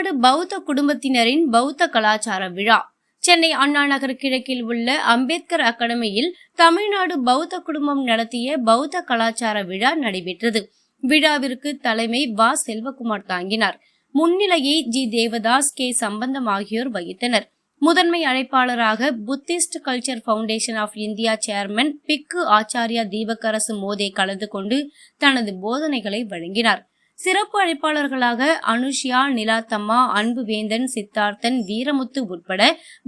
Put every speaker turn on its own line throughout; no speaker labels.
தமிழ்நாடு பௌத்த குடும்பத்தினரின் பௌத்த கலாச்சார விழா சென்னை அண்ணா நகர் கிழக்கில் உள்ள அம்பேத்கர் அகாடமியில் தமிழ்நாடு பௌத்த குடும்பம் நடத்திய பௌத்த கலாச்சார விழா நடைபெற்றது. விழாவிற்கு தலைமை வ. செல்வகுமார் தாங்கினார். முன்னிலையை ஜி. தேவதாஸ், கே. சம்பந்தம் ஆகியோர் வகித்தனர். முதன்மை அழைப்பாளராக Buddhist culture foundation of India chairman Bhikkhu Acharya தீபக்கரசு மோதே கலந்து கொண்டு தனது போதனைகளை வழங்கினார். சிறப்பு அழைப்பாளர்களாக அனுஷ்யா, நிலாத்தம்மா, அன்புவேந்தன், சித்தார்த்தன், வீரமுத்து உட்பட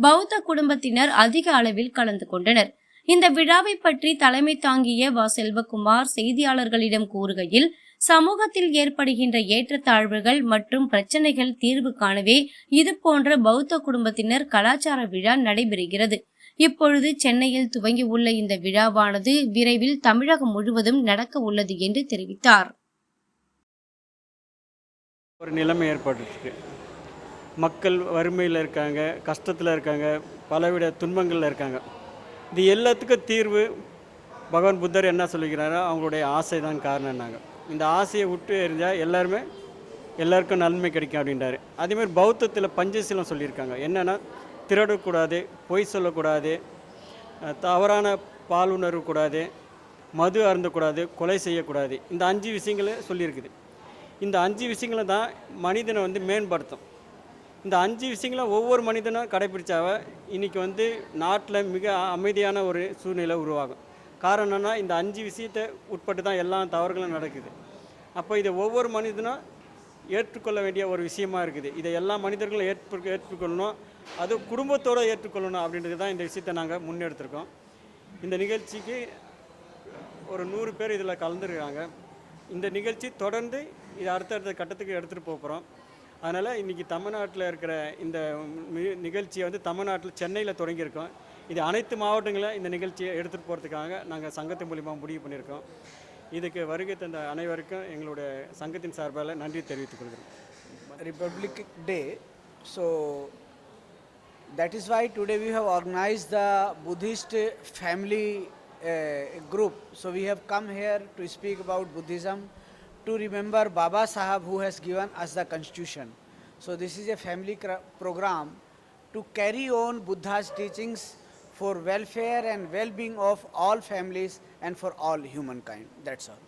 பௌத்த குடும்பத்தினர் அதிக அளவில் கலந்து கொண்டனர். இந்த விழாவை பற்றி தலைமை தாங்கிய வ. செல்வகுமார் செய்தியாளர்களிடம் கூறுகையில், சமூகத்தில் ஏற்படுகின்ற ஏற்றத்தாழ்வுகள் மற்றும் பிரச்சனைகள் தீர்வு காணவே இதுபோன்ற பௌத்த குடும்பத்தினர் கலாச்சார விழா நடைபெறுகிறது. இப்பொழுது சென்னையில் துவங்கியுள்ள இந்த விழாவானது விரைவில் தமிழகம் முழுவதும் நடக்க உள்ளது என்று தெரிவித்தார்.
ஒரு நிலைமை ஏற்பட்டுருக்கு. மக்கள் வறுமையில் இருக்காங்க, கஷ்டத்தில் இருக்காங்க, பலவித துன்பங்களில் இருக்காங்க. இது எல்லாத்துக்கும் தீர்வு பகவான் புத்தர் என்ன சொல்லிக்கிறாரோ அவங்களுடைய ஆசை தான் காரணம்னாங்க. இந்த ஆசையை விட்டு எறிஞ்சால் எல்லாருக்கும் நன்மை கிடைக்கும் அப்படின்றாரு. அதேமாதிரி பௌத்தத்தில் பஞ்சசீலம் சொல்லியிருக்காங்க. என்னென்னா திருடக்கூடாது, பொய் சொல்லக்கூடாது, தவறான பால் உணரக்கூடாது, மது அருந்தக்கூடாது, கொலை செய்யக்கூடாது. இந்த 5 விஷயங்களை சொல்லியிருக்குது. இந்த 5 விஷயங்களை தான் மனிதனை மேம்படுத்தும். இந்த 5 விஷயங்களை ஒவ்வொரு மனிதனும் கடைப்பிடிச்சாவ இன்றைக்கி நாட்டில் மிக அமைதியான ஒரு சூழ்நிலை உருவாகும். காரணம் என்னென்னா, இந்த 5 விஷயத்தை உட்பட்டு தான் எல்லா தவறுகளும் நடக்குது. அப்போ இதை ஒவ்வொரு மனிதனும் ஏற்றுக்கொள்ள வேண்டிய ஒரு விஷயமா இருக்குது. இதை எல்லா மனிதர்களும் ஏற்றுக்கொள்ளணும், அது குடும்பத்தோடு ஏற்றுக்கொள்ளணும் அப்படின்றது தான் இந்த விஷயத்தை நாங்கள் முன்னெடுத்திருக்கோம். இந்த நிகழ்ச்சிக்கு ஒரு 100 பேர் இதில் கலந்துருக்காங்க. இந்த நிகழ்ச்சி தொடர்ந்து இது அடுத்தடுத்த கட்டத்துக்கு எடுத்துகிட்டு போகிறோம். அதனால் இன்றைக்கி தமிழ்நாட்டில் இருக்கிற இந்த நிகழ்ச்சியை தமிழ்நாட்டில் சென்னையில் தொடங்கியிருக்கோம். இது அனைத்து மாவட்டங்களில் இந்த நிகழ்ச்சியை எடுத்துகிட்டு போகிறதுக்காக நாங்கள் சங்கத்தின் மூலிமா முடிவு பண்ணியிருக்கோம். இதுக்கு வருகை தந்த அனைவருக்கும் எங்களுடைய சங்கத்தின் சார்பால் நன்றி தெரிவித்துக் கொள்கிறோம்.
Republic Day, so that is why today we have organized the Buddhist family group. So we have come here to speak about Buddhism, to remember Baba Sahab who has given us the constitution. So this is a family program to carry on Buddha's teachings for welfare and well-being of all families and for all humankind. That's all.